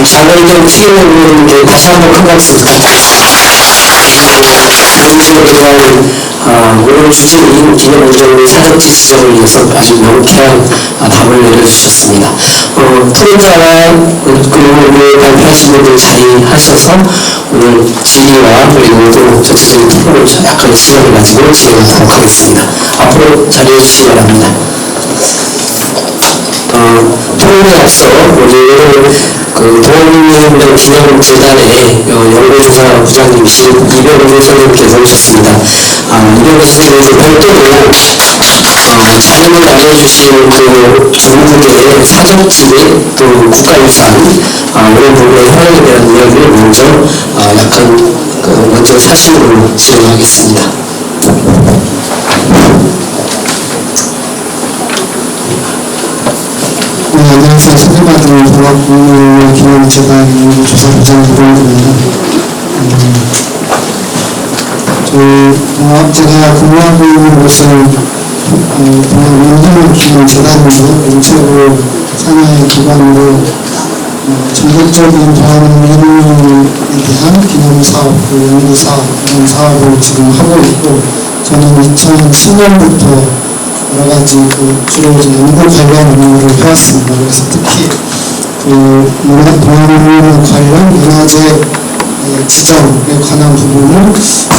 장애인들 피해보는 다시 한번 큰 박수 부탁드립니다. 오늘 주제인 기념운동의 사적지 지정을 위해서 아주 명쾌한 답을 내려주셨습니다. 투혼자와 그리고 발표하신 분들 자리하셔서 오늘 질의와 그리고 또 전체적인 토론을 약간의 시간을 가지고 진행하도록 하겠습니다. 앞으로 자리해 주시기 바랍니다. 토론에 앞서 오늘 도원민운동 기념재단의 연구조사 부장님이신 이병호 선생님께서 오셨습니다. 이병호 선생님께서 별도로 자료를 남겨주신 두 분들의 사적지 또 국가유산 이런 부분의 현황에 대한 이야기를 먼저 사실로 진행하겠습니다. 안녕하세요. 초대받은 종합국민운동 기념재단 조사부장 이병호입니다. 제가 근무하고 있는 곳은 동학운동 기념재단으로 정책으로 산하의 기관으로 전국적인 동학민운동에 대한 기념사업, 연구사업, 이런 사업을 지금 하고 있고, 저는 2010년부터 여러 가지 주로 연구 관련 업무를 해왔습니다. 그래서 특히 동학민운동 관련 문화재 지정에 관한 부분을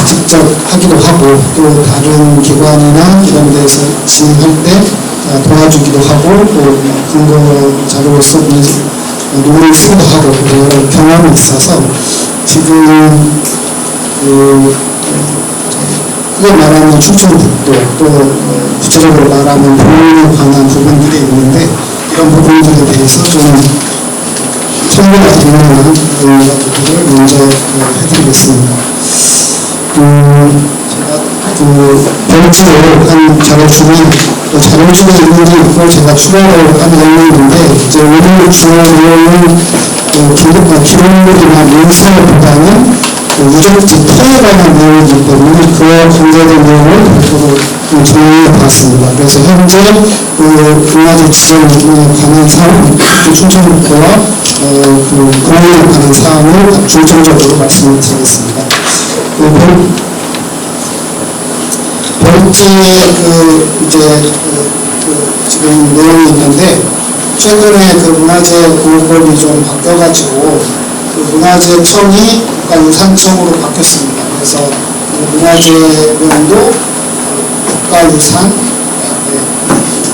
직접 하기도 하고, 또 다른 기관이나 이런 데서 진행할 때 도와주기도 하고, 또 근거 자료로서 논문을 쓰기도 하고, 여러 경험이 있어서 지금 크게 말하는 충청북도, 또 구체적으로 말하면 동물에 관한 부분들이 있는데, 이런 부분들에 대해서 좀 청구가 되는 것들을 먼저 해드리겠습니다. 제가 별지로 한 자료 중에 있는 게 있고, 제가 추가로 한 내용이 있는데, 이제 오늘 중요한 내용은 기록물이나 문서보다는 유적지 토에 관한 내용이기 때문에 그와 관계된 내용을 별도로 정리해봤습니다. 그래서 현재 문화재 지정에 관한 사항, 충청북도와 공원에 관한 사항을 중점적으로 말씀을 드리겠습니다. 별지에 지금 내용이 있는데, 최근에 문화재 보호법이 좀 바뀌어가지고 문화재청이 국가유산청으로 바뀌었습니다. 그래서 문화재명도 국가유산,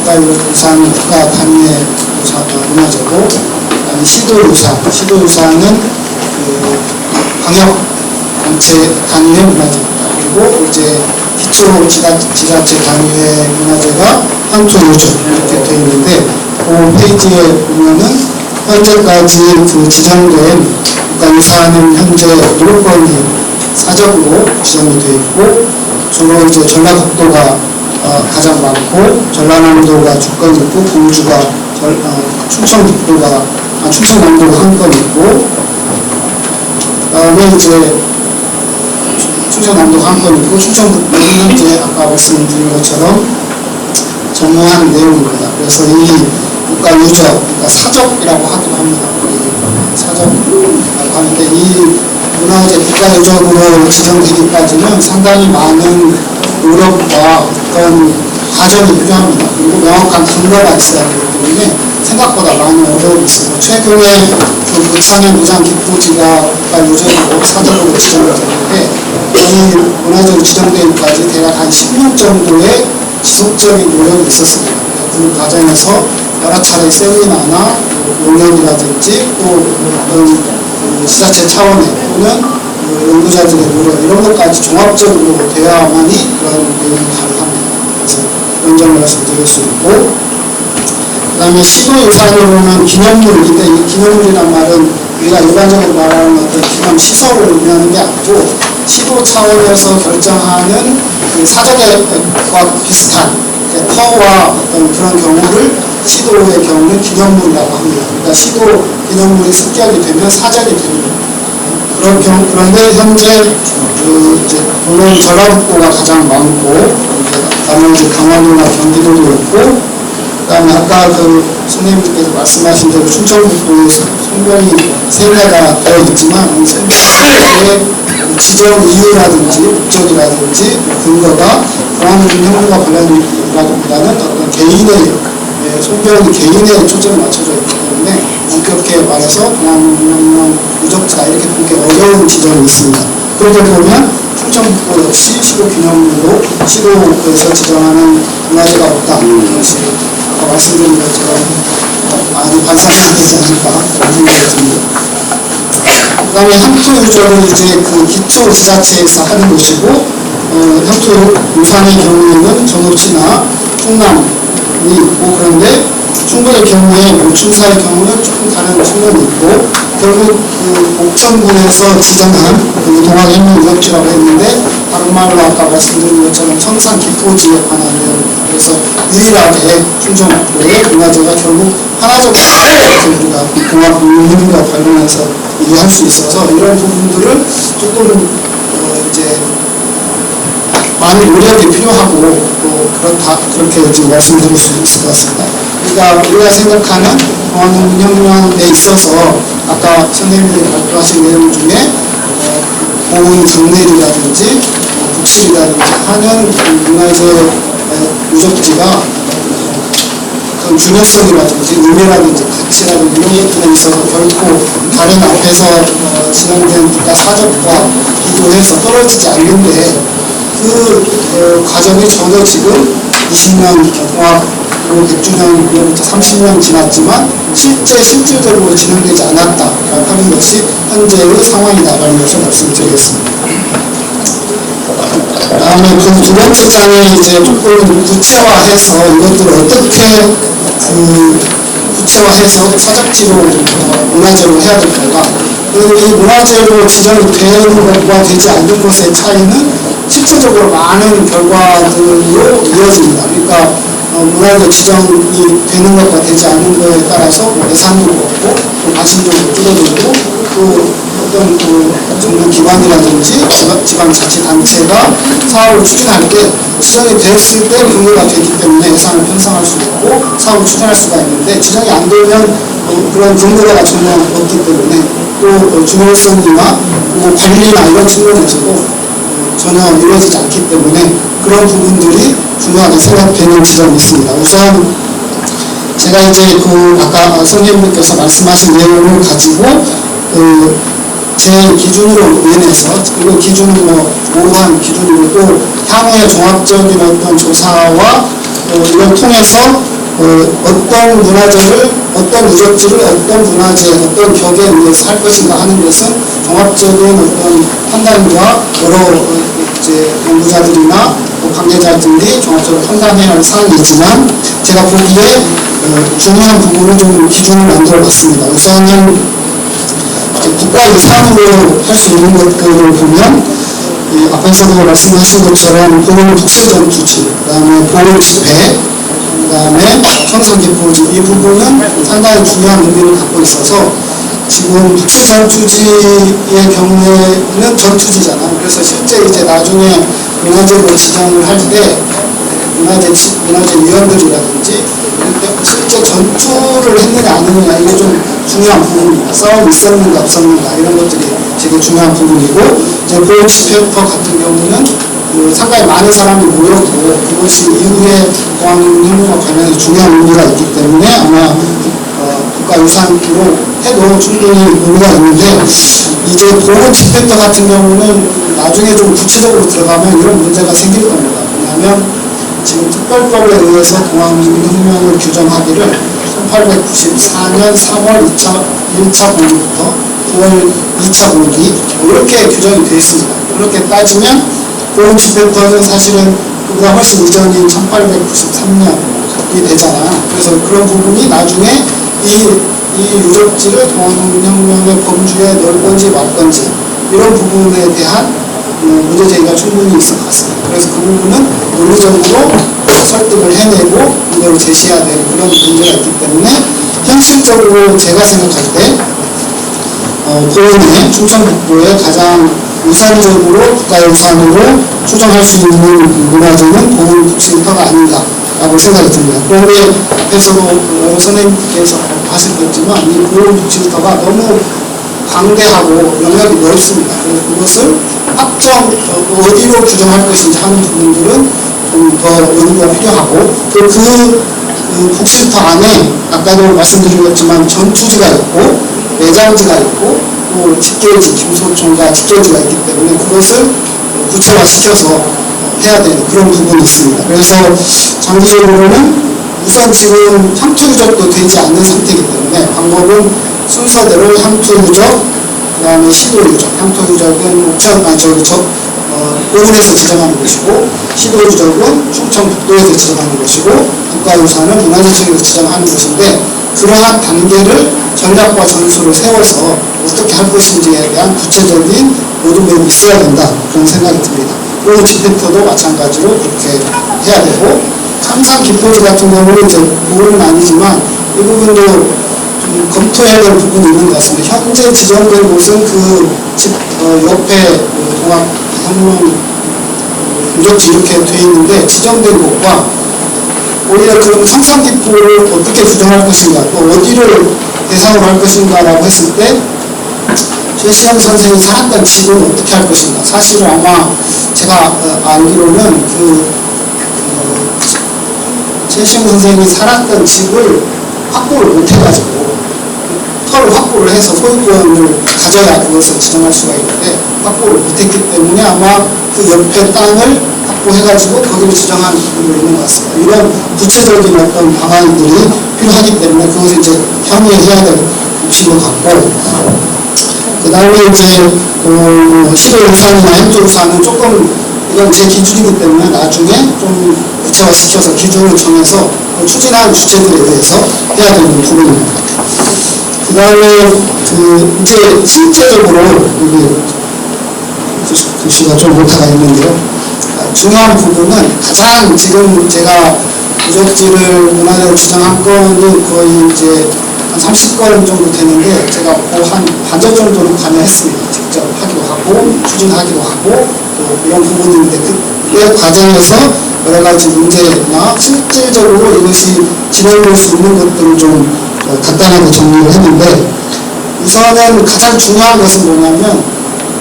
국가 단위의 문화재고, 시도유산은 광역단체 단위의 문화재입니다. 그리고 이제 기초지자체 단위의 문화재가 향토유적 이렇게 되어 있는데, 홈페이지에 보면은 현재까지 지정된 국가유산은 현재 7건이 사적으로 지정이 되어 있고, 주로 이제 전라북도가 가장 많고, 전라남도가 2건 있고, 공주가 충청남도가 1건 있고, 그다음에 이제 충청남도가 1건 있고, 충청북도는 이제 아까 말씀드린 것처럼 전무한 내용입니다. 그래서 이 국가유적, 그러니까 사적이라고 하기도 합니다. 사적이라고 하는데, 이 문화재 국가유적으로 지정되기까지는 상당히 많은 노력과 어떤 과정이 필요합니다. 그리고 명확한 근거가 있어야 되기 때문에 생각보다 많은 어려움이 있습니다. 최근에 부산의 무장 기포지가 국가유적으로 사적으로 지정이 됐는데, 이 문화재로 지정되기까지 대략 한 10년 정도의 지속적인 노력이 있었습니다. 그 과정에서 여러 차례 세미나나 논문이라든지 또 지자체 차원의 또는 연구자들의 노력, 이런 것까지 종합적으로 돼야만이 그런 내용이 가능합니다. 그래서 그런 점을 말씀드릴 수 있고, 그 다음에 시도유산으로는 기념물인데, 이 기념물이란 말은 우리가 일반적으로 말하는 어떤 기념시설을 의미하는 게 아니고, 시도 차원에서 결정하는 사적과 비슷한 터와 어떤 그런 경우를 시도의 경우는 기념물이라고 합니다. 그러니까 시도 기념물이 습격이 되면 사적이 됩니다. 그런데 현재 물론 전라북도가 가장 많고, 나머지 강화도나 경기도도 있고, 그다음에 아까 그 선생님께서 말씀하신 대로 충청북도에 성별이 세 개가 되어 있지만 이 성별의 지정 이유라든지 목적이라든지 근거가 공안혁명과 관련이라기보다는 어떤 개인의 성별이 개인의 초점을 맞춰져 있기 때문에 엄격하게 말해서 공안혁명 유적지다 이렇게 보기 어려운 지점이 있습니다. 그러다 보면 충청북도 역시 시도기념물로 시도에서 지정하는 문화재가 없다. 그것이 아까 말씀드린 것처럼 많이 반사가 되지 않을까 그런 생각이 듭니다. 그 다음에 향토 유적은 이제 그 기초 지자체에서 하는 것이고, 향토 유산의 경우에는 전업지나 충남이 있고, 그런데 충북의 경우에 춘사의 경우는 조금 다른 측면이 있고, 결국 그 옥천군에서 지정한 그 동학행위 유적지라고 했는데, 다른 말로 아까 말씀드린 것처럼 청산 기포지에 관한 내용입니다. 그래서 유일하게 충청북도의 문화재가 결국 하나적으로 우리가 동학행위와 관련해서 이해할 수 있어서 이런 부분들을 조금 이제 많은 노력이 필요하고 또 그렇게 지금 말씀드릴 수 있을 것 같습니다. 그러니까 우리가 생각하는 공안혁명에 있어서 아까 선생님들이 발표하신 내용 중에 보훈 장례리라든지 북실이라든지 하는 문화재 유적지가 어떤 중요성이라든지 의미라든지 가치라든지 이런 것들에 있어서 결코 다른 앞에서 진행된 국가 사적과 비교해서 떨어지지 않는데 그 과정이 전혀 지금 20년 공학으로 100주년으로부터 30년 지났지만 실제적으로 진행되지 않았다라는 것이 현재의 상황이다라는 것을 말씀드리겠습니다. 다음에 그 두 번째 장에 이제 조금 구체화해서 이것들을 어떻게 구체화해서 사적지로 문화재로 해야 될 건가. 그리고 이 문화재로 지정이 되는 것과 되지 않는 것의 차이는 실제적으로 많은 결과들로 이어집니다. 그러니까 문화재 지정이 되는 것과 되지 않는 것에 따라서 예산도 그렇고 또 관심도 줄어들고 또 어떤 정부 기관이라든지 지방자치단체가 사업을 추진할 때 지정이 됐을 때 근거가 되기 때문에 예산을 편성할 수 있고 사업을 추진할 수가 있는데 지정이 안 되면 그런 근거가 전혀 없기 때문에 또 중요성이나 관리나 이런 측면에서도 전혀 이루어지지 않기 때문에 그런 부분들이 중요하게 생각되는 지점이 있습니다. 우선 제가 이제 아까 선생님께서 말씀하신 내용을 가지고 제 기준으로 인해서 그리고 기준은 모호한 기준이고 또 향후의 종합적인 어떤 조사와 이걸 통해서 어떤 문화재를 어떤 유적지를 어떤 문화재 어떤 격에 의해서 할 것인가 하는 것은 종합적인 어떤 판단과 여러 이제 연구자들이나 관계자들이 종합적으로 판단해야 할 사항이지만 제가 보기에 중요한 부분을 좀 기준을 만들어 봤습니다. 우선은 국가유산으로 할 수 있는 것들을 보면 앞에서도 말씀하신 것처럼 보훈 국세전투지, 그 다음에 보훈 집회, 그 다음에 청산기포지 이 부분은 상당히 중요한 의미를 갖고 있어서 지금 국세전투지의 경우에는 전투지잖아요. 그래서 실제 이제 나중에 문화재로 지정을 할 때 문화재위원들이라든지 실제 전투를 했느냐 안 했느냐 이게 좀 중요한 부분입니다. 싸움이 있었는가 없었는가 이런 것들이 되게 중요한 부분이고 이제 보훈 집회터 같은 경우는 상당히 많은 사람이 모였고 그것이 이후에 공안혁명과 관련해서 중요한 의미가 있기 때문에 아마 국가유산으로 해도 충분히 의미가 있는데 이제 보훈 집회터 같은 경우는 나중에 좀 구체적으로 들어가면 이런 문제가 생길 겁니다. 왜냐하면 지금 특별법에 의해서 공안혁명을 규정하기를 1894년 3월 1차 공기부터 9월 2차 공기 이렇게 규정이 되어 있습니다. 그렇게 따지면 보훈 집회터는 사실은 그보다 훨씬 이전인 1893년이 되잖아요. 그래서 그런 부분이 나중에 이 유적지를 공안혁명의 범주에 넣을 건지 말 건지 이런 부분에 대한 문제제기가 충분히 있을 것 같습니다. 그래서 그 부분은 논리적으로 설득을 해내고 이걸 제시해야 되는 그런 문제가 있기 때문에 현실적으로 제가 생각할 때 보훈의 충청북도에 가장 우선적으로 국가유산으로 추정할 수 있는 문화재는 보훈 국시센터가 아닌가 라고 생각이 듭니다. 그런데 앞에서도 여러 선생님께서 하셨겠지만 이 보건복지부터가 너무 방대하고 영역이 넓습니다. 그래서 그것을 어디로 규정할 것인지 하는 부분들은 좀 더 연구가 필요하고 또 그 복지부터 안에 아까도 말씀드렸지만 전투지가 있고 내장지가 있고 또 직계지, 김소총과 직계지가 있기 때문에 그것을 구체화시켜서 해야 되는 그런 부분이 있습니다. 그래서 장기적으로는 우선 지금 향토유적도 되지 않는 상태이기 때문에 방법은 순서대로 향토유적, 그 다음에 시도유적, 향토유적은 오문에서 지정하는 것이고 시도유적은 충청북도에서 지정하는 것이고 국가유산은 문화재청에서 지정하는 것인데 그러한 단계를 전략과 전술을 세워서 어떻게 할 것인지에 대한 구체적인 로드맵이 있어야 된다 그런 생각이 듭니다. 그리고 집행터도 마찬가지로 그렇게 해야 되고 참상 기포지 같은 경우는 이제 모르는 아니지만 이 부분도 좀 검토해야 될 부분이 있는 것 같습니다. 현재 지정된 곳은 그 집 옆에 동학혁명 유적지 이렇게 돼 있는데 지정된 곳과 오히려 그럼 참상기포를 어떻게 규정할 것인가 또 어디를 대상으로 할 것인가라고 했을 때 최시영 선생이 살았던 집은 어떻게 할 것인가. 사실은 아마 제가 알기로는 최시영 선생이 살았던 집을 확보를 못해가지고 터를 확보를 해서 소유권을 가져야 그것을 지정할 수가 있는데 확보를 못했기 때문에 아마 그 옆에 땅을 확보해가지고 거기를 지정하는 부분이 있는 것 같습니다. 이런 구체적인 어떤 방안들이 필요하기 때문에 그것을 이제 향후에 해야 될 것인 것 같고 그 다음에 이제 시도유산이나 향토유산은 조금 이건 제 기준이기 때문에 나중에 좀 구체화시켜서 기준을 정해서 추진한 주체들에 대해서 해야 되는 부분입니다. 그 다음에 이제 실제적으로 여기 글씨가 좀 오타가 있는데요. 중요한 부분은 가장 지금 제가 유적지를 문화재로 지정한 건이 거의 이제 한 30건 정도 되는데 제가 한 반절 정도는 관여했습니다. 직접 하기도 하고 추진하기도 하고 또 이런 부분인데 그 과정에서 여러 가지 문제나 실질적으로 이것이 진행될 수 있는 것들을 좀 간단하게 정리를 했는데 우선은 가장 중요한 것은 뭐냐면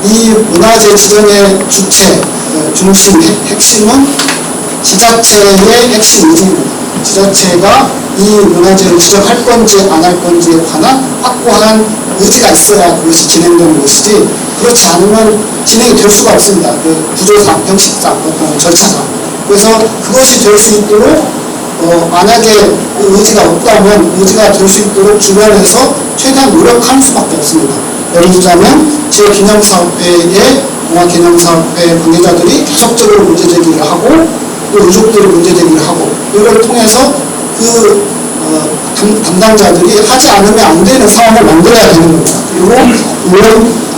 이 문화재 지정의 주체, 중심, 핵심은 지자체의 핵심 의지입니다. 지자체가 이 문화재를 지정할 건지 안 할 건지에 관한 확고한 의지가 있어야 그것이 진행되는 것이지 그렇지 않으면 진행이 될 수가 없습니다. 그 구조상, 형식상, 어떤 절차상. 그래서 그것이 될 수 있도록 만약에 그 의지가 없다면 의지가 될 수 있도록 주변에서 최대한 노력할 수밖에 없습니다. 예를 들자면 지역기념사업회의 동아기념사업회 관계자들이 계속적으로 문제제기를 하고 또 유족들이 문제제기를 하고 이걸 통해서 그 담당자들이 하지 않으면 안 되는 상황을 만들어야 되는 겁니다. 그리고 물론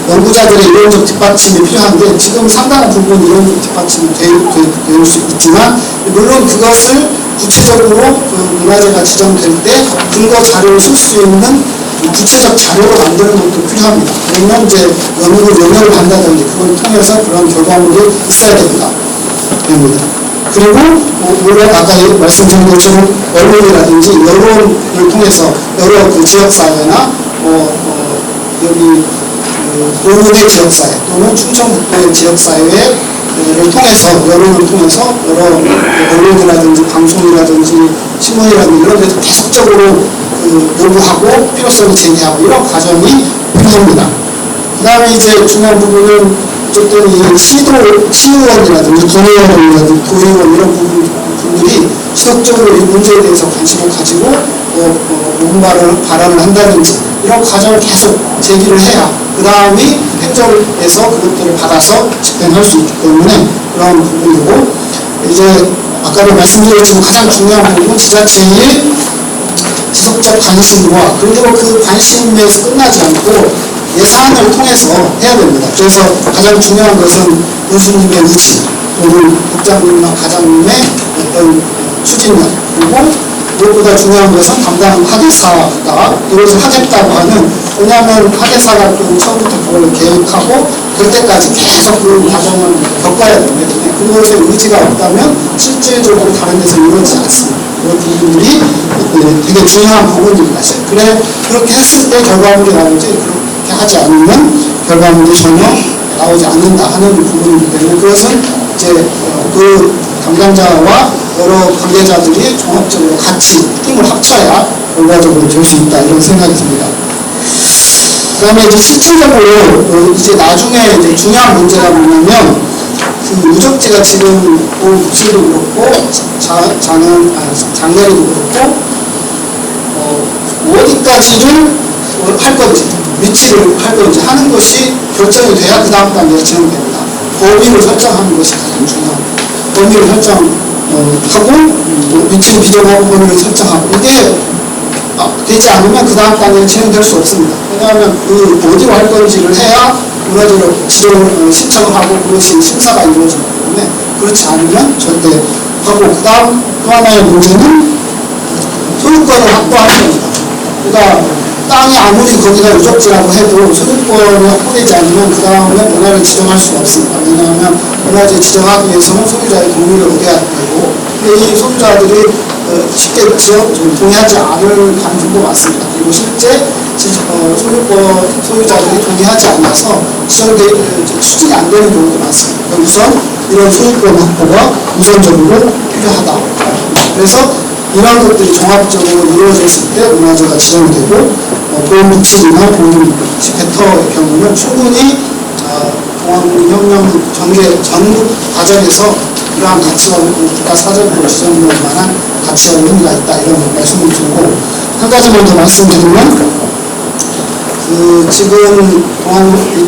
연구자들의 이론적 뒷받침이 필요한데 지금 상당한 부분 이론적 뒷받침이 될 수 있지만 물론 그것을 구체적으로 그 문화재가 지정될 때 근거 자료를 쓸 수 있는 구체적 자료를 만드는 것도 필요합니다. 그러면 이제 연구를 한다든지 그걸 통해서 그런 결과물이 있어야 됩니다. 그리고 물론 아까 말씀드린 것처럼 언론이라든지 여론을 통해서 여러 그 지역사회나 여기 오문의 지역사회 또는 충청북도의 지역사회를 통해서 여론을 통해서 여러 언론이라든지 방송이라든지 신문이라든지 이런 데서 계속적으로 요구하고 필요성을 제기하고 이런 과정이 필요합니다. 그 다음에 이제 중요한 부분은 어쨌든 이 시의원이라든지 군의원이라든지 도의원 이런 분들이 지속적으로 이 문제에 대해서 관심을 가지고 발언을 한다든지 이런 과정을 계속 제기를 해야 그 다음에 행정에서 그것들을 받아서 집행할 수 있기 때문에 그런 부분이고 이제 아까도 말씀드렸지만 가장 중요한 부분은 지자체의 지속적 관심과 그리고 그 관심에서 끝나지 않고 예산을 통해서 해야 됩니다. 그래서 가장 중요한 것은 군수님의 의지 또는 국장님이나 과장님의 어떤 추진력 그리고 무엇보다 중요한 것은 담당 학예사가 이것을 하겠다고 하는, 왜냐하면 학예사가 또 처음부터 그걸 계획하고 될 때까지 계속 그 과정을 겪어야 되기 때문에 그것에 의지가 없다면 실질적으로 다른 데서 이루어지지 않습니다. 그런 부분들이 되게 중요한 부분입니다. 그래, 그렇게 했을 때 결과물이 나오지, 그렇게 하지 않으면 결과물이 전혀 나오지 않는다 하는 부분이기 때문에 그것은 이제 그 담당자와 여러 관계자들이 종합적으로 같이 힘을 합쳐야 결과적으로 될 수 있다, 이런 생각이 듭니다. 그 다음에 이제 실질적으로 이제 나중에 이제 중요한 문제가 뭐냐면 그 유적지가 지금 복실도 그렇고 장례리도 그렇고 어디까지를 할 건지, 위치를 할 건지 하는 것이 결정이 돼야 그 다음 단계가 진행됩니다. 범위를 설정하는 것이 가장 중요합니다. 범위를 설정하고 위치를 비정하고 범위를 설정하고, 이게 되지 않으면 그 다음 단계는 진행될 수 없습니다. 왜냐하면 그 어디로 할 건지를 해야 문화재를 지정을 신청을 하고 그것이 심사가 이루어지기 때문에 그렇지 않으면 절대 하고, 그 다음 또 하나의 문제는 소유권을 확보하는 겁니다. 그러니까 땅이 아무리 거기가 유적지라고 해도 소유권이 확보되지 않으면 그 다음에 문화를 지정할 수가 없습니다. 왜냐하면 문화재 지정하기 위해서는 소유자의 동의를 얻어야 되고, 이 소유자들이 쉽게 동의하지 않을 가능성도 많습니다. 그리고 실제 소유자들이 동의하지 않아서 추진이 안 되는 경우도 많습니다. 우선 이런 소유권 확보가 우선적으로 필요하다. 그래서 이런 것들이 종합적으로 이루어졌을 때 문화재가 지정이 되고, 보훈부칙이나 보훈집회터의 경우는 충분히 동아문혁명 전개 전국 과정에서 이러한 가치관을 국가 사적으로 지정될 만한 가치관의 의미가 있다, 이런 말씀을 드리고, 한 가지만 더 말씀드리면 지금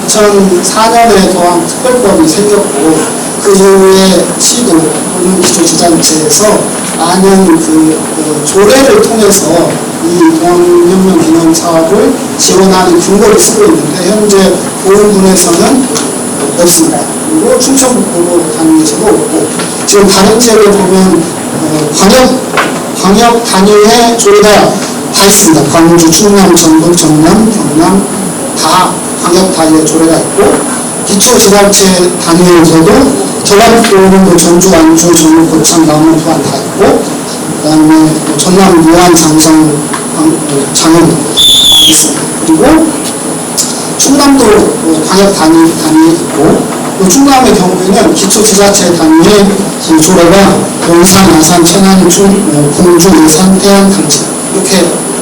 2004년에 도항특별법이 생겼고 그 이후에 시도 또는 기초지자체에서 많은 조례를 통해서 이 동학혁명 기념 사업을 지원하는 근거를 쓰고 있는데, 현재 보훈군에서는 없습니다. 그리고 충청북도로 단위에서도 없고, 지금 다른 지역을 보면 광역 단위의 조례가 다 있습니다. 광주, 충남, 전북, 전남, 경남 다 광역 단위의 조례가 있고, 기초지자체 단위에서도 전라북도는 전주, 안주, 전북, 고창, 남원, 부안 다 있고, 그 다음에 전남, 무안, 장성, 장흥 다 있습니다. 그리고 충남도 광역 단위 있고, 충남의 경우에는 기초지자체 단위의 조례가 용산, 아산, 천안, 공주, 예산, 태안, 당진 이렇게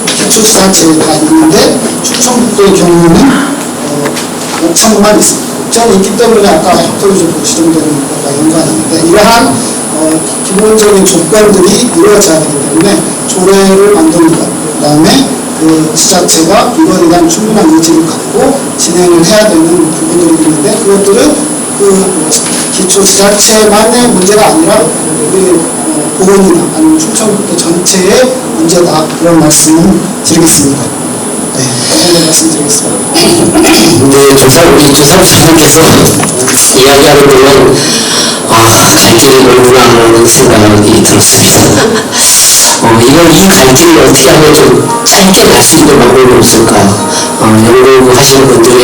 기초지자체에 다 있는데, 충청북도의 경우는 옥천만 있습니다. 옥천이 있기 때문에 아까 혁토리적으로 지정되는 것과 연관이 있는데, 이러한 기본적인 조건들이 이루어져야 되기 때문에 조례를 만드는 것, 그 다음에 그 지자체가 이거에 대한 충분한 의지를 갖고 진행을 해야 되는 부분들이 있는데, 그것들은 기초지자체만의 문제가 아니라 우리 보건이나 아니면 충청북도 전체의 문제다, 그런 말씀을 드리겠습니다. 네, 말씀드리겠습니다. 네, 조사부장님께서 이야기하는 동안 갈 길이 멀구나 하는 생각이 들었습니다. 이 갈 길을 어떻게 하면 좀 짧게 갈 수 있는 방법이 없을까? 연구하시는 분들의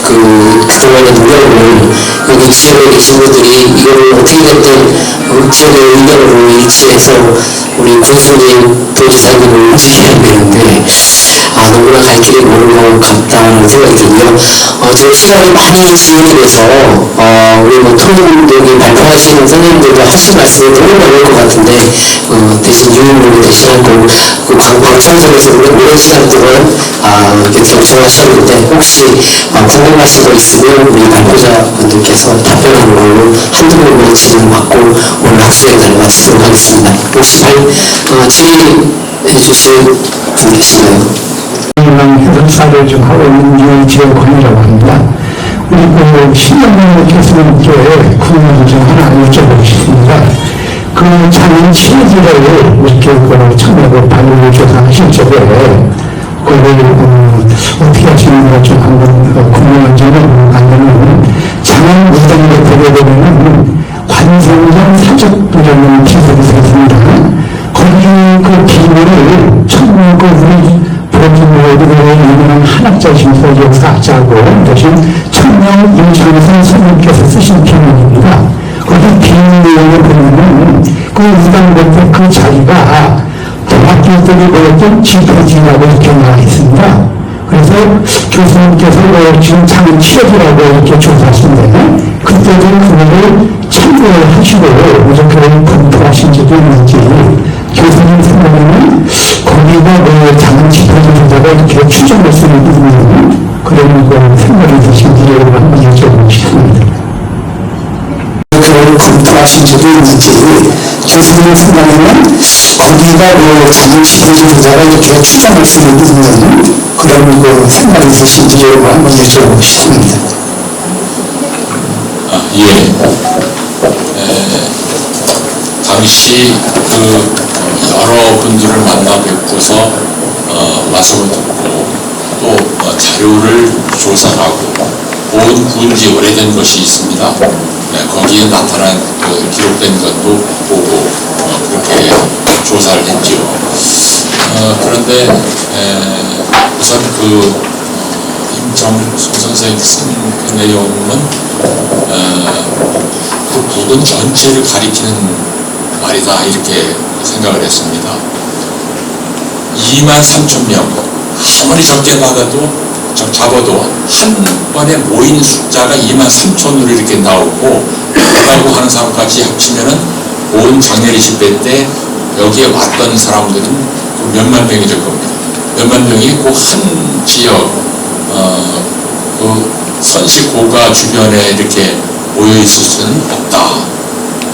그동안의 노력을 여기 지역에 계신 분들이 이거를 어떻게 됐든 지역의 의견으로 일치해서 우리 군수님, 도지사님을 움직여야 되는데, 너무나 갈 길이 멀은 것 같다는 생각이 들고요. 지금 시간이 많이 지연이 돼서 우리 토론동이 발표하시는 선생님들도 하실 말씀이 너무 많을 것 같은데, 대신 유인분을 대신하고 방청석에서 오랜 시간 동안 이렇게 경청하셨는데, 혹시 궁금하신 거 있으면 우리 발표자분들께서 답변하는 걸로 한두 번만 질문 받고 오늘 학술의 날 마치도록 하겠습니다. 혹시 질의해 주실 분 계신가요? 해설사를 좀 하고 있는 이지영권이라고 합니다. 우리 신영민 교수님께 궁금한 점 하나 여쭤보고 싶습니다. 그 작년 7일에 이렇게 청와대 발굴 조사하실 적에 그걸 어떻게 하시는가 좀 한번 궁금한 점은 아니면 장안 무당에 보게 되면 관성전 사적부라는 기술이 있습니다. 거기 그 기물을 작자고 되신 청명 임창선 선생님께서 쓰신 비문입니다. 거기 비문 내용을 보면은 그 이단골 그 자리가 대학교들이 보였던 지표지라고 이렇게 나와 있습니다. 그래서 교수님께서 지금 창은 취업이라고 이렇게 조사하신데 그때도 그거를 참고를 하시고 무조건 검토하신 적이 있는지 교수님 생각에는 거기가 작은 지표지조사가 이렇게 추정할 수 있는 그런 생각이 드신지 한번 여쭤보고 싶습니다. 그걸 검토하신 적이 있는지 교수님 생각에는 거기가 작은 지표지조사가 이렇게 추정할 수 있는 그런 생각이 드신지 한번 여쭤보고 싶습니다. 예. 당시 여러 분들을 만나 뵙고서 말씀을 듣고 또 자료를 조사하고 본 군지 오래된 것이 있습니다. 거기에 나타난 기록된 것도 보고 그렇게 조사를 했지요. 그런데 우선 임창선 선생님 쓴 그 내용은 그 부분 전체를 가리키는 말이다 이렇게 생각을 했습니다. 23,000명 아무리 적게 잡아도 한 번에 모인 숫자가 23,000으로 이렇게 나오고 라고 하는 사람까지 합치면은 온 장례리 집회 때 여기에 왔던 사람들은 몇만 명이 될 겁니다. 몇만 명이 그 한 지역 그 선식고가 주변에 이렇게 모여 있을 수는 없다.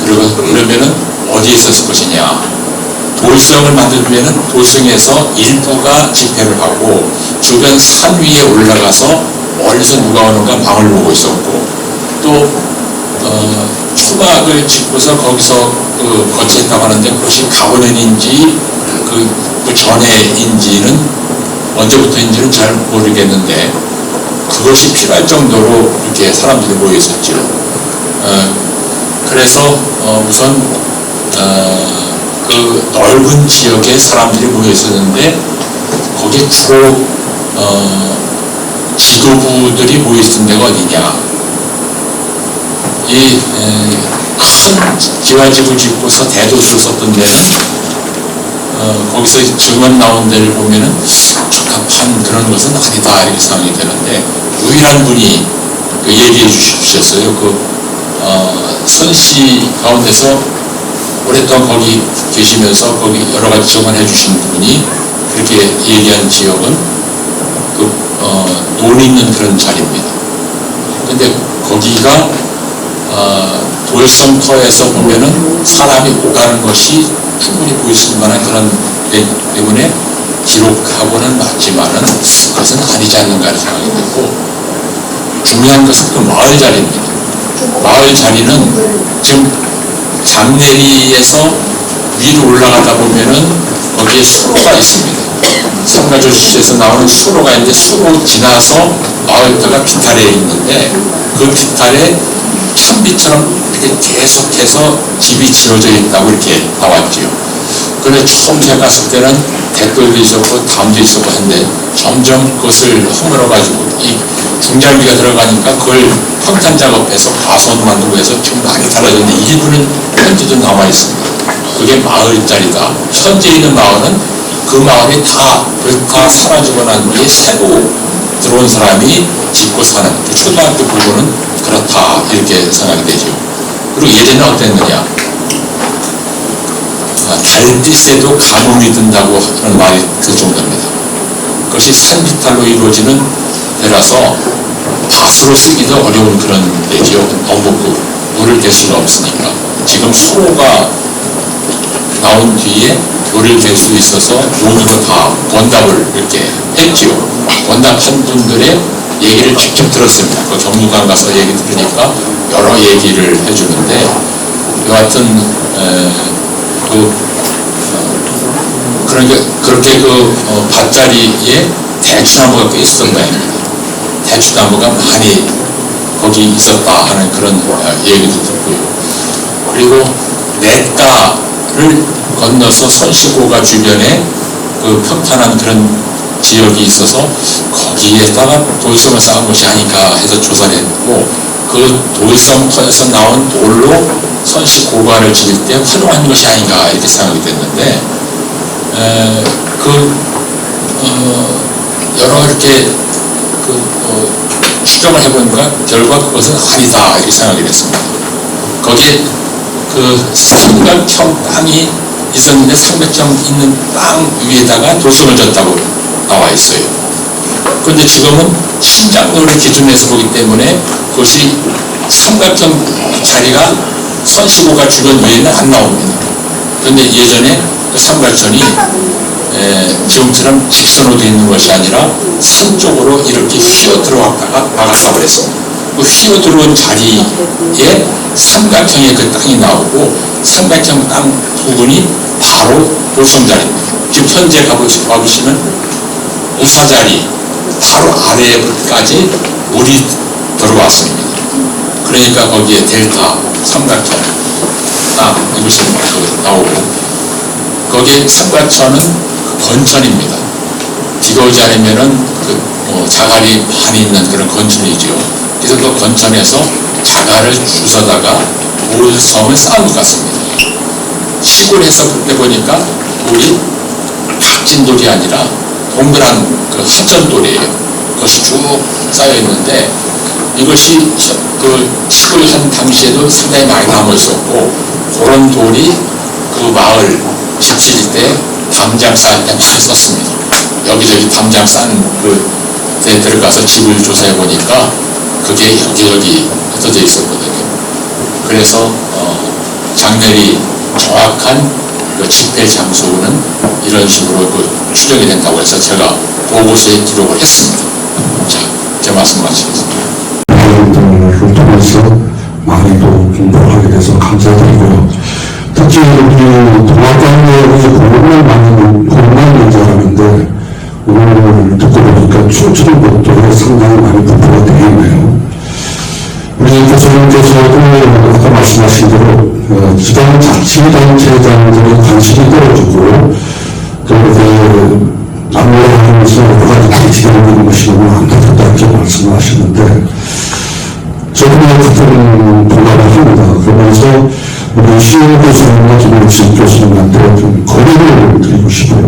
그러면은 어디에 있었을 것이냐? 돌성을 만들면은 돌성에서 일부가 집회를 하고 주변 산 위에 올라가서 멀리서 누가 오는가 방을 보고 있었고 또 추각을 짓고서 거기서 거치했다고 하는데 그것이 가보년인지 그 전에인지는 언제부터인지는 잘 모르겠는데 그것이 필요할 정도로 이렇게 사람들이 모여 있었죠. 그래서 우선 그 넓은 지역에 사람들이 모여 있었는데 거기에 주로 지도부들이 모여 있던 데가 어디냐? 이 큰 지화지구 짓고서 대도시로 썼던 데는 거기서 증언 나온 데를 보면은 적합한 그런 것은 아니다 이렇게 생각이 되는데 유일한 분이 얘기해 주셨어요. 선씨 가운데서 오랫동안 거기 계시면서 거기 여러 가지 증언해 주신 분이 그렇게 얘기한 지역은 논 있는 그런 자리입니다. 근데 거기가 돌성터에서 보면은 사람이 오가는 것이 충분히 보일 만한 그런 때문에 기록하고는 맞지만은 그것은 아니지 않는가 생각이 되고 중요한 것은 그 마을 자리입니다. 마을 자리는 지금 장내리에서 위로 올라가다 보면은 거기에 수로가 있습니다. 성가조시에서 나오는 수로가 있는데 수로 지나서 마을터가 비탈에 있는데 그 비탈에 참비처럼 이렇게 계속해서 집이 지어져 있다고 이렇게 나왔지요. 그런데 처음 제가 갔을 때는 댓글도 있었고 담도 있었고 했는데 점점 그것을 허물어가지고 이 중장비가 들어가니까 그걸 평탄 작업해서 가소도 만들고 해서 좀 많이 달라졌는데 일부는 현재도 남아있습니다. 그게 마을자리다. 현재 있는 마을은 그 마을이 다 사라지고 난 뒤에 새로 들어온 사람이 짓고 사는 그 초등학교 부분은 그렇다 이렇게 생각이 되죠. 그리고 예전에 어땠느냐? 달빛에도 가뭄이 든다고 하는 말이 그 정도입니다. 그것이 산비탈로 이루어지는 데라서 밭으로 쓰기도 어려운 그런 데죠. 너무 물을 댈 수가 없으니까. 지금 수로가 나온 뒤에 물을 댈 수 있어서 모두가 다 원답을 이렇게 했지요. 원답한 분들의 얘기를 직접 들었습니다. 그 경무관 가서 얘기 들으니까 여러 얘기를 해주는데 여하튼 그렇게 밭자리에 대추나무가 꽤 있었던 모양입니다. 대추나무가 많이 거기 있었다 하는 그런 얘기도 듣고요. 그리고 냇가를 건너서 선시고가 주변에 그 평탄한 그런 지역이 있어서 거기에다가 도의성을 쌓은 것이 아닌가 해서 조사를 했고, 그 도의성에서 나온 돌로 선시 고관을 지을 때 활용한 것이 아닌가 이렇게 생각이 됐는데, 여러 이렇게 추정을 해보니까 결과 그것은 아니다 이렇게 생각이 됐습니다. 거기에 그 삼각형 땅이 있었는데 삼각형 있는 땅 위에다가 도성을 졌다고 나와 있어요. 그런데 지금은 신작로를 기준에서 보기 때문에 그것이 삼각형 자리가 선시고가 주변 위에는 안 나옵니다. 그런데 예전에 그 삼각천이 지금처럼 직선으로 되어 있는 것이 아니라 산 쪽으로 이렇게 휘어 들어왔다가 막았다고 그래서 그 휘어 들어온 자리에 삼각형의 그 땅이 나오고 삼각형 땅 부분이 바로 도성자리입니다. 지금 현재 가보시면 우사자리 바로 아래까지 물이 들어왔습니다. 그러니까 거기에 델타 삼각형 땅 이것이 나오고, 거기에 삼각천은 건천입니다. 비가 오지 않으면은 자갈이 많이 있는 그런 건천이죠. 그래서 그 건천에서 자갈을 주워다가 돌섬을 쌓은 것 같습니다. 시골에서 해보니까 돌이 박진돌이 아니라 동그란 그 합전돌이에요. 그것이 쭉 쌓여 있는데, 이것이 그 시골 한 당시에도 상당히 많이 남아 있었고, 그런 돌이 그 마을 지킬 때 담장 쌓을 때 많이 썼습니다. 여기저기 담장 쌓은 데 들어가서 집을 조사해 보니까 그게 여기저기 흩어져 있었거든요. 그래서 장렬히 정확한 그 집회 장소는 이런 식으로 추정이 된다고 해서 제가 보고서에 기록을 했습니다. 자, 제 말씀 마치겠습니다. 등을 통해서 많이 또 공부하게 돼서 감사드리고요. 특히 우리 동학관의 공부를 많이 연주하는데 오늘 듣고 보니까 춤추는 상당히 많이 부풀어 되어 있네요. 우리 교수님께서도 아까 말씀하신 대로 지방자치단체장들의 관심이 떨어지고 또 안내하면서 여러 가지 진행되는 것이 너무 안타깝다 이렇게 말씀을 하시는데, 저도 같은 동감을 합니다. 그러면서 우리 시흥 교수님과 김용식 교수님한테 좀 거리를 드리고 싶어요.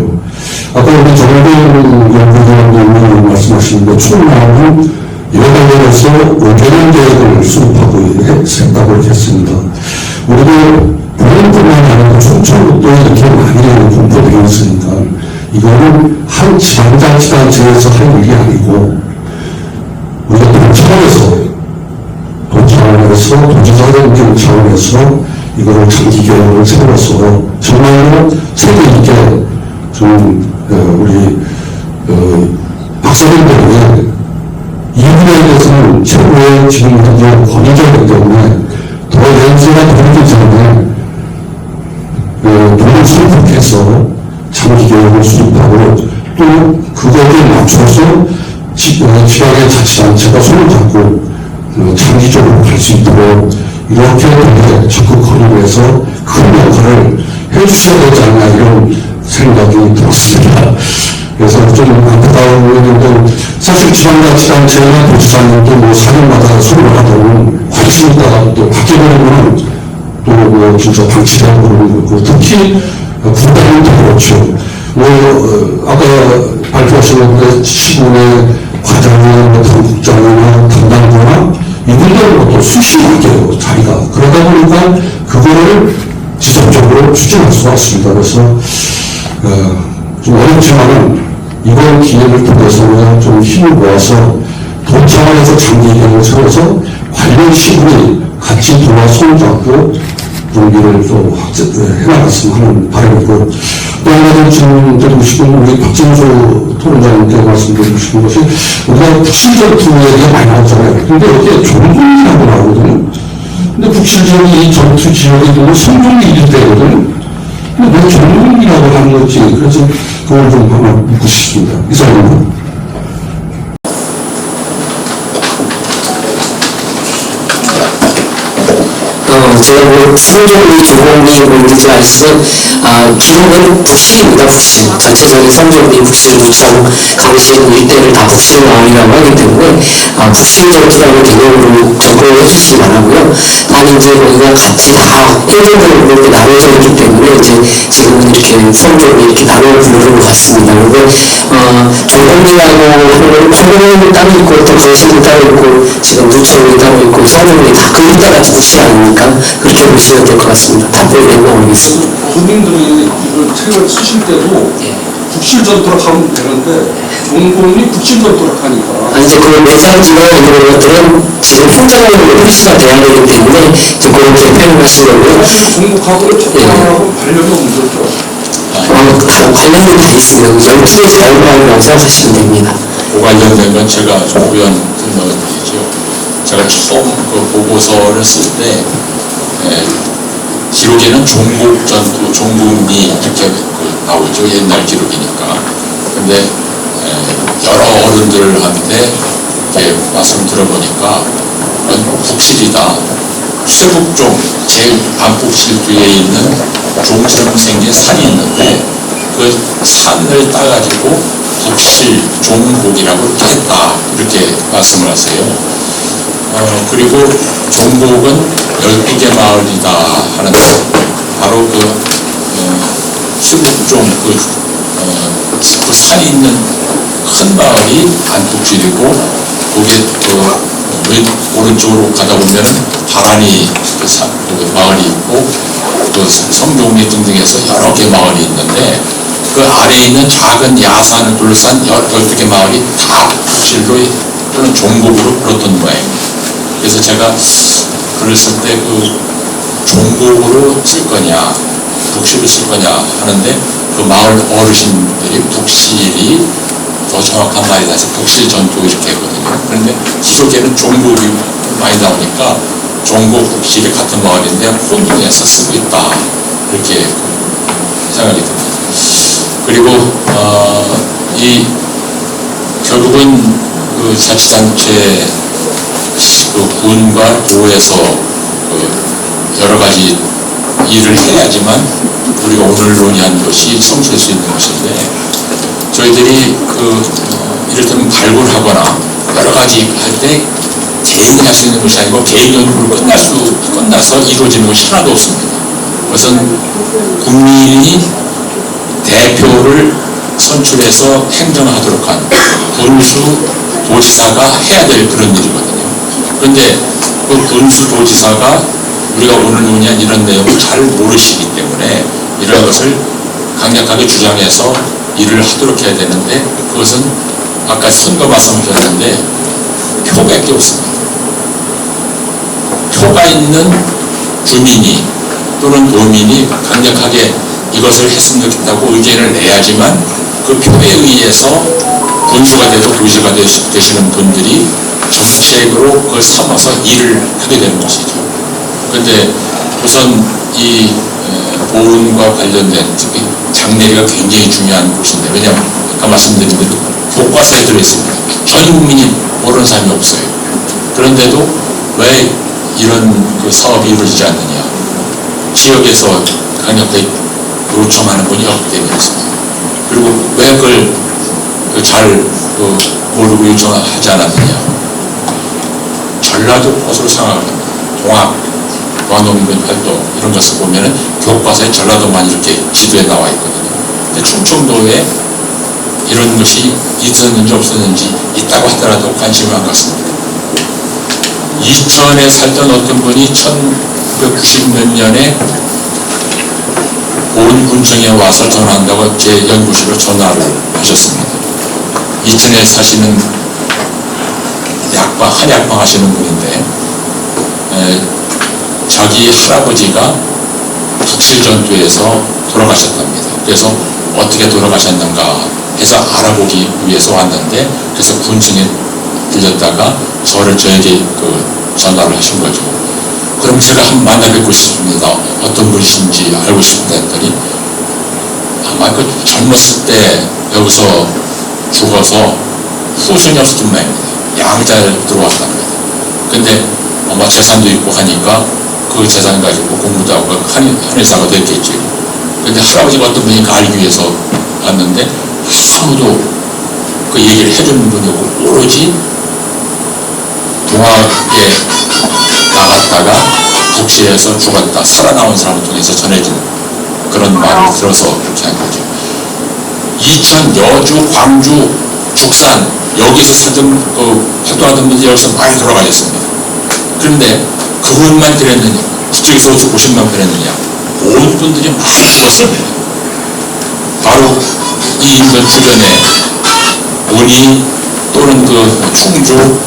아까 우리 정대훈 연구위원님이 말씀하시는데 충남은 여당에서 5개년 계획을 수립하고 했다고 이렇게 했습니다. 우리도 본인뿐만 아니라 충청도 이렇게 많이 공포되어 있으니까 이거는 한 지방자치단체에서 할 일이 아니고 우리가 돈 차원에서 도지사적인 차원에서 이거를 장기 계획을 세워서 정말로 세계 있게 좀 우리 박사님들에게 이분에 대해서는 최고의 지금 현재 권위자이기 때문에 더 연세가 되기 전에 돈을 수립해서 장기 계획을 수립하고 또 그거에 맞춰서 지방의 자치단체가 손을 잡고 장기적으로 갈 수 있도록 이렇게 되게 적극 권유해서 큰 역할을 해주셔야 되지 않나 이런 생각이 들었습니다. 그래서 좀 안타까운 일인데, 사실 지방자치단체나 도지사님도 뭐 4년마다 수립을 하던 관심 있다가 또 바뀌어버리면 또 진짜 방치되고 그러는 거고, 특히 부담이 더 그렇죠. 아까 발표하신 시군의 과장이나 당국장이나 담당부나 이분들은 또 수시로 바뀌어요, 자리가. 그러다 보니까 그거를 지속적으로 추진할 수가 없습니다. 그래서 좀 어렵지만은 이번 기회를 통해서 좀 힘을 모아서 돈 차원에서 장기 계획을 세워서 관련 시군이 같이 돌아 손잡고 준비를 또 해나갔으면 하는 바람이고, 또 한 가지 질문 드리고 싶은 우리 박진수 토론장님께 말씀드리고 싶은 것이, 우리가 북칠전투 얘기가 많이 나왔잖아요. 근데 여기에 종군이라고 나오거든요. 근데 북칠전이 이 전투 지역에 너무 성종이 있을 때거든요. 근데 왜 종군이라고 하는 거지? 그래서 그걸 좀 한번 묻고 싶습니다. 이상입니다. 제가 뭐 성종리, 조공리, 뭐 이렇게 말씀은 기록은 북실입니다. 북실. 전체적인 성종리, 북실, 무청, 강신 일대를 다 북실 마을이라고 하기 때문에 북실 전투라는 개념으로 접근을 해주시기 바라고요. 단 이제 거기가 같이 다 일본으로 이렇게 나눠져 있기 때문에 이제 지금은 이렇게 성종리 이렇게 나눠 부르는 것 같습니다. 그리고 조공리라고 하는 건 조공리는 따로 있고 또 강신이 따로 있고 지금 무청이 따로 있고 성종리 다 그 일대 같은 북실 아닙니까? 그렇게 보시면 될 것 같습니다. 답변이 된가 모르겠습니다. 국민들이 이걸 책을 쓰실 때도 북실 전투락 하면 되는데 종공이 북실 전투락 하니까 이제 그 메시지나 이런 것들은 지금 현장으로 표시가 돼야 되기 때문에 이제 그렇게 표현하시려고요. 종국하고 척도하고 관련이 없는 거죠. 관련이 돼 있으면 12개 자유마을이라고 생각하시면 됩니다. 그 관련된 건 제가 조구현 설명드리죠. 제가 처음 그 보고서를 쓸 때 기록에는 종국전투, 종국리 이렇게 나오죠. 옛날 기록이니까. 근데 여러 어른들한테 이렇게 말씀 들어보니까 북실이다. 쇠북종 제일 안북실 뒤에 있는 종처럼 생긴 산이 있는데 그 산을 따가지고 북실 종국이라고 이렇게 했다. 이렇게 말씀을 하세요. 그리고 종국은 12개 마을이다 하는데 바로 그 쇠북종 그 산이 있는 큰 마을이 안북실이고 거기에 오른쪽으로 가다 보면은 다란이 그 마을이 있고 또 성종리 등등해서 여러 개 마을이 있는데 그 아래에 있는 작은 야산을 둘러싼 12개 마을이 다 북실로 또는 종국으로 불렀던 모양입니다. 그래서 제가 글을 쓸 때 그 종국으로 쓸 거냐 북실을 쓸 거냐 하는데 그 마을 어르신들이 북실이 더 정확한 말이다 해서 북실 전투 이렇게 했거든요. 그런데 기록에는 종국이 많이 나오니까 종국 북실이 같은 마을인데 혼동해서 쓰고 있다 이렇게 생각이 듭니다. 그리고 이 결국은 그 자치단체 그 군과 도에서 그 여러 가지 일을 해야지만 우리가 오늘 논의한 것이 성취될 수 있는 것인데 저희들이 이를테면 발굴하거나 여러 가지 할 때 개인이 할 수 있는 것이 아니고 개인 연구로 끝나서 이루어지는 것이 하나도 없습니다. 그것은 국민이 대표를 선출해서 행정하도록 한 군수 도지사가 해야 될 그런 일이거든요. 그런데 그 군수 도지사가 우리가 오늘 논의한 이런 내용을 잘 모르시기 때문에 이런 것을 강력하게 주장해서 일을 하도록 해야 되는데 그것은 아까 선거 말씀하셨는데 표밖에 없습니다. 표가 있는 주민이 또는 도민이 강력하게 이것을 했으면 좋겠다고 의견을 내야지만 그 표에 의해서 군수가 되고 도지사가 되시는 분들이 정책으로 그걸 삼아서 일을 하게 되는 것이죠. 그런데 우선 이 보훈과 관련된 특히 장례가 굉장히 중요한 곳인데 왜냐하면 아까 말씀드린 대로 교과서에 들어있습니다. 전 국민이 모르는 사람이 없어요. 그런데도 왜 이런 그 사업이 이루어지지 않느냐. 지역에서 강력하게 요청하는 분이 없기 때문이었습니다. 그리고 왜 그걸 잘 모르고 요청하지 않았느냐. 전라도 것으로 생각합니다. 동학농민 활동 이런 것을 보면은 교과서에 전라도만 이렇게 지도에 나와 있거든요. 근데 충청도에 이런 것이 있었는지 없었는지 있다고 하더라도 관심을 안 갖습니다. 이천에 살던 어떤 분이 1990몇 년에 보훈군청에 와서 전화한다고 제 연구실로 전화를 하셨습니다. 이천에 사시는 한약방 하시는 분인데 자기 할아버지가 북실전투에서 돌아가셨답니다. 그래서 어떻게 돌아가셨는가 해서 알아보기 위해서 왔는데 그래서 군청에 들렸다가 저에게 전화를 하신 거죠. 그럼 제가 한번 만나 뵙고 싶습니다. 어떤 분이신지 알고 싶다 했더니 아마 그 젊었을 때 여기서 죽어서 후손이 없었던 모양입니다. 양자를 들어왔답니다. 근데 재산도 있고 하니까 그 재산 가지고 공부도 하고 한의사가 됐겠지. 근데 할아버지가 어떤 분이 알기 위해서 왔는데 아무도 그 얘기를 해주는 분이 없고 오로지 동학에 나갔다가 북시에서 죽었다 살아나온 사람을 통해서 전해진 그런 말을 들어서 그렇게 한 거죠. 이천, 여주, 광주, 죽산 여기서 살던 활동하던 분들이 여기서 많이 돌아가셨습니다. 그런데 그분만 그랬느냐, 그쪽에서 오신만 그랬느냐, 모든 분들이 많이 죽었습니다. 바로 이 인근 주변에 원이 또는 그 충주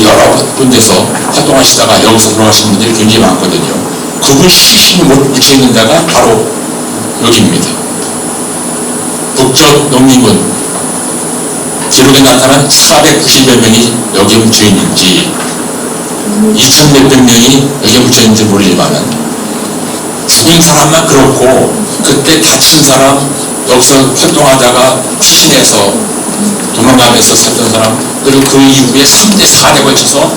여러 군데서 활동하시다가 여기서 돌아가신 분들이 굉장히 많거든요. 그분 시신이 묻혀있는 데가 바로 여기입니다. 북쪽 농민군 기록에 나타난 490여 명이 여기에 묻혀있는지 2,몇백 명이 여기에 묻혀있는지 모르지만은 죽은 사람만 그렇고 그때 다친 사람 여기서 활동하다가 피신해서 도망가면서 살던 사람 그리고 그 이후에 3대 4대 걸쳐서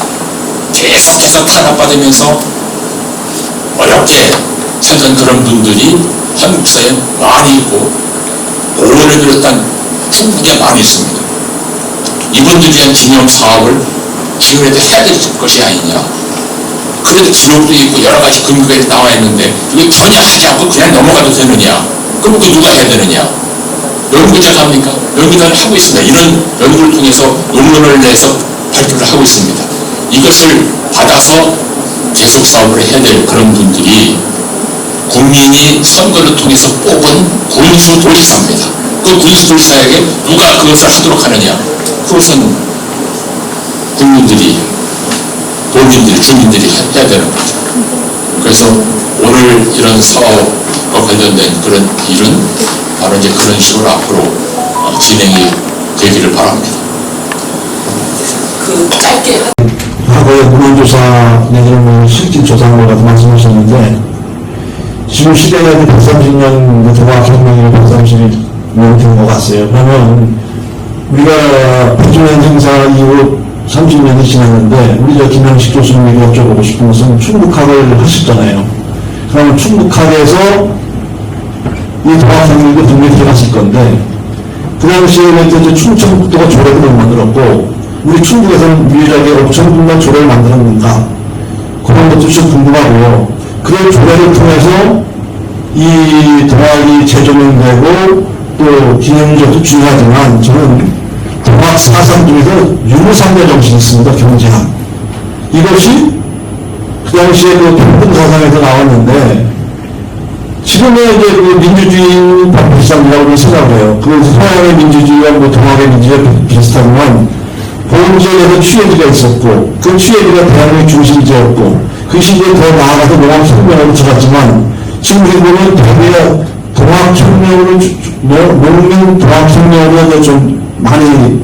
계속해서 탄압받으면서 어렵게 살던 그런 분들이 한국사에 많이 있고 오를 비롯한 충북에 많이 있습니다. 이분들에 대한 기념 사업을 지금이라도 해야 될 것이 아니냐. 그래도 기록도 있고 여러 가지 근거가 나와 있는데 이거 전혀 하지 않고 그냥 넘어가도 되느냐. 그럼 그 누가 해야 되느냐. 연구자가 합니까? 연구자는 하고 있습니다. 이런 연구를 통해서 논문을 내서 발표를 하고 있습니다. 이것을 받아서 계속 사업을 해야 될 그런 분들이 국민이 선거를 통해서 뽑은 군수도지사입니다. 그 군수도지사에게 누가 그것을 하도록 하느냐. 그것은 국민들이, 도민들이, 주민들이 해야 되는 거죠. 그래서 오늘 이런 사업과 관련된 그런 일은 바로 이제 그런 식으로 앞으로 진행이 되기를 바랍니다. 그 짧게 과거에 문헌조사 내지는 실질조사한 것 같은 말씀하셨는데 지금 시대가 130년 동학혁명이 130년 된 것 같아요. 그러면 우리가 표준현 행사 이후 30년이 지났는데 우리 저 김영식 교수님에게 여쭤보고 싶은 것은 충북학을 하셨잖아요. 그러면 충북학에서 이 동학혁명이 분명히 들어갔을 건데 그 당시에 이제 충청북도가 조례를 못 만들었고 우리 충북에서는 유일하게 옥천군만 조례를 만들었는가 그런 것도 좀 궁금하고요. 그런 조례를 통해서 이 동학이 재조명되고 또 기념적도 중요하지만 저는 동학 사상 중에서 유무상대 정신이 있습니다. 경제학. 이것이 그 당시에 그 평등 사상에서 나왔는데 지금의 이제 그 민주주의 비슷한이라고 생각을 해요. 그 서양의 민주주의와 뭐 동학의 민주주의가 비슷하지만 공정에서 취해지가 있었고 그 취해지가 대한민국 중심지였고 그 시기에 더 나아가서 농업혁명으로 들어갔지만 지금 보면 대개 동학혁명으로 농민 동학혁명으로 좀 많이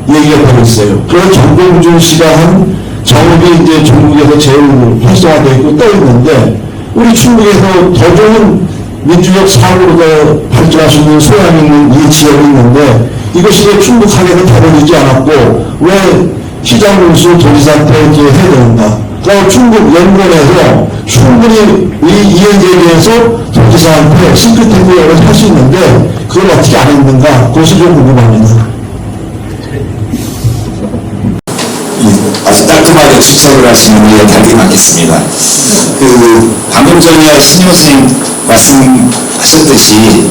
얘기가 되고 있어요. 그래서 정봉준 씨가 한 정읍이 이제 전국에서 제일 활성화되어 있고 떠 있는데 우리 충북에서 더 좋은 민주적 사고로 더 발전할 수 있는 소양이 있는 이 지역이 있는데 이것이 충북학에서 다뤄지지 않았고 왜 시장군수 도지사한테 이렇게 해야 되는가. 그리고 충북 연구원에서 충분히 이 이행제에 대해서 도지사한테 싱크탱크를 할 수 있는데 그걸 어떻게 안 했는가. 그것이 좀 궁금합니다. 아주 깔끔하게 추천을 하시는 분이 달리 많겠습니다. 방금 전에 신영 선생님 말씀하셨듯이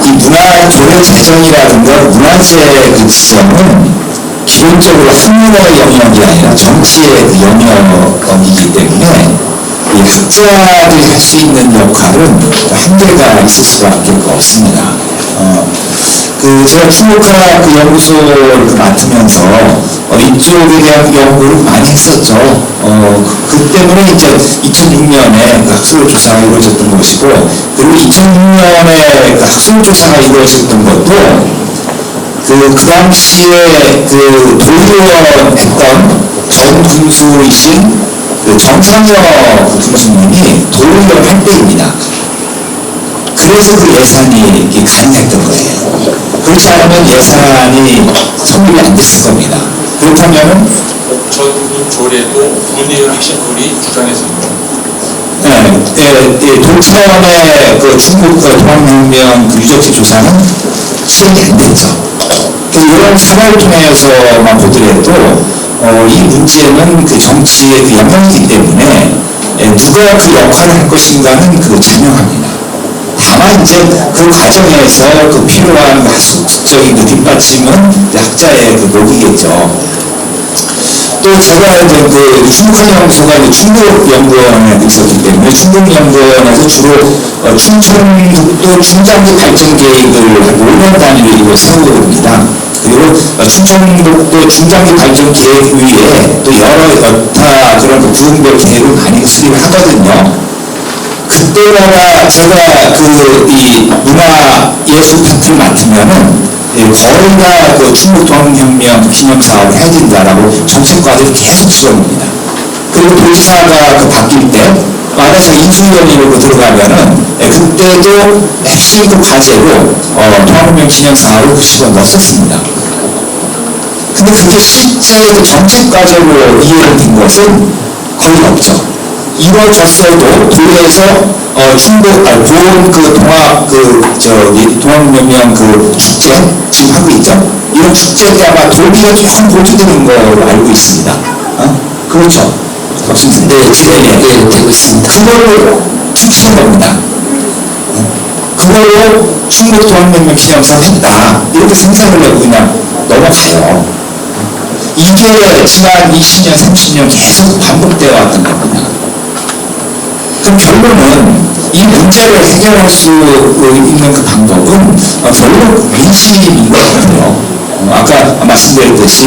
이 문화조례 제정이라든가 문화재 그 지정은 기본적으로 학문의 영역이 아니라 정치의 그 영역이기 때문에 이 학자들이 할 수 있는 역할은 한계가 있을 수밖에 없습니다. 제가 충북학 그 연구소를 맡으면서 이쪽에 대한 연구를 많이 했었죠. 그 때문에 이제 2006년에 그 학술 조사가 이루어졌던 것이고, 그리고 2006년에 그 학술 조사가 이루어졌던 것도 그 당시에 그 도의원 했던 전 군수이신 그 정상혁 군수님이 도의원 할 때입니다. 그래서 그 예산이 가능했던 거예요. 그렇지 않으면 예산이 성립이 안 됐을 겁니다. 그렇다면 전군 조례도 문의를 하신 분이 주장했습니다. 동치원의 그 중국 동학혁명 그 유적지 조사는 실행이 안 됐죠. 그래서 이런 사례를 통해서만 보더라도 이 문제는 그 정치의 그 영역이기 때문에 누가 그 역할을 할 것인가는 그 자명합니다. 다만 이제 그 과정에서 그 필요한 학술적인 그 뒷받침은 학자의 그 목이겠죠. 또 제가 이제 그 중국학연구소가 충북연구원에 있었기 때문에 충북연구원에서 주로 충청북도 중장기 발전 계획을 5년 단위로 이거 세우고 옵니다. 그리고 충청북도 중장기 발전 계획 위에 또 여타 그런 그 부흥별 계획을 많이 수립을 하거든요. 그때마다 제가 이 문화예술 파트를 맡으면은 거의 다 그 충북 동학혁명 기념사업을 해야 된다라고 정책과들이 계속 지원합니다. 그리고 도지사가 그 바뀔 때 만약에 인수위원회로 들어가면은 그때도 핵심 그 과제로 동학혁명 기념사업을 90원 넣었었습니다. 근데 그게 실제 그 정책 과제로 이해가 된 것은 거의 없죠. 이루어졌어도 도에서 충북 고원 그 동학혁명 그 축제 지금 하고 있죠. 이런 축제 때 아마 도비가 조금 보조되는 걸로 알고 있습니다. 그렇죠. 네, 지금 되고 있습니다. 그걸로 퉁치는 겁니다. 그걸로 충북 동학혁명 기념사업 했다 이렇게 생각을 하고 그냥 넘어가요. 이게 지난 20년, 30년 계속 반복되어 왔던 겁니다. 그럼 결론은 이 문제를 해결할 수 있는 그 방법은 결국 민심인 거거든요. 아까 말씀드렸듯이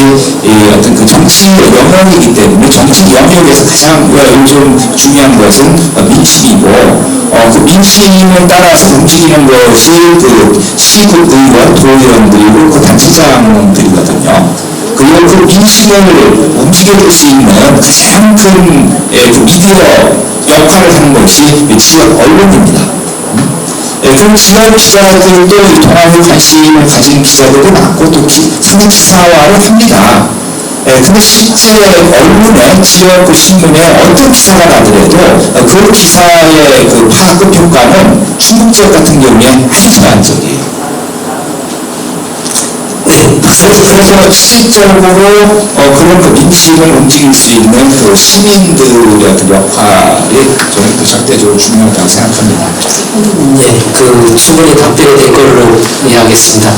어떤 그 정치 영역이기 때문에 정치 영역에서 가장 요즘 중요한 것은 민심이고 그 민심을 따라서 움직이는 것이 그 시국 의원, 도의원들이고 그 단체장들이거든요. 그리고 그 민심을 움직여줄 수 있는 가장 큰 그 미디어 역할을 하는 것이 지역 언론입니다. 그 지역 기자들도 이 동아에 관심을 가진 기자들도 많고 또 상당히 기사화를 합니다. 근데 실제 언론에 지역 그 신문에 어떤 기사가 나더라도 그 기사의 그 파급 효과는 충북 지역 같은 경우에 아주 제한적이에요. 그래서 실질적으로 그런 그 민심을 움직일 수 있는 그 시민들의 어떤 역할이 저는 그 절대적으로 중요하다고 생각합니다. 네, 그 충분히 답변이 된 걸로 이해하겠습니다.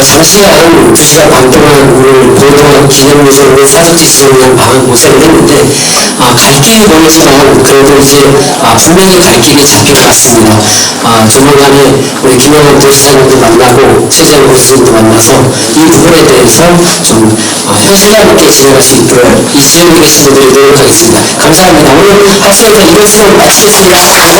잠시간 2시간 반 동안 오늘 보도한 기념유적으로 사적지 지정을 모색을 했는데 갈 길이 멀지만 그래도 이제 분명히 갈 길이 잡힐 것 같습니다. 조만간에 우리 김영환 도지사님도 만나고 최재형 교수님도 만나서 이 부분에 대해서 좀 현실감 있게 진행할 수 있도록 이 지역에 계신 분들이 노력하겠습니다. 감사합니다. 오늘 박수에서 이번 수업 마치겠습니다. 감사합니다.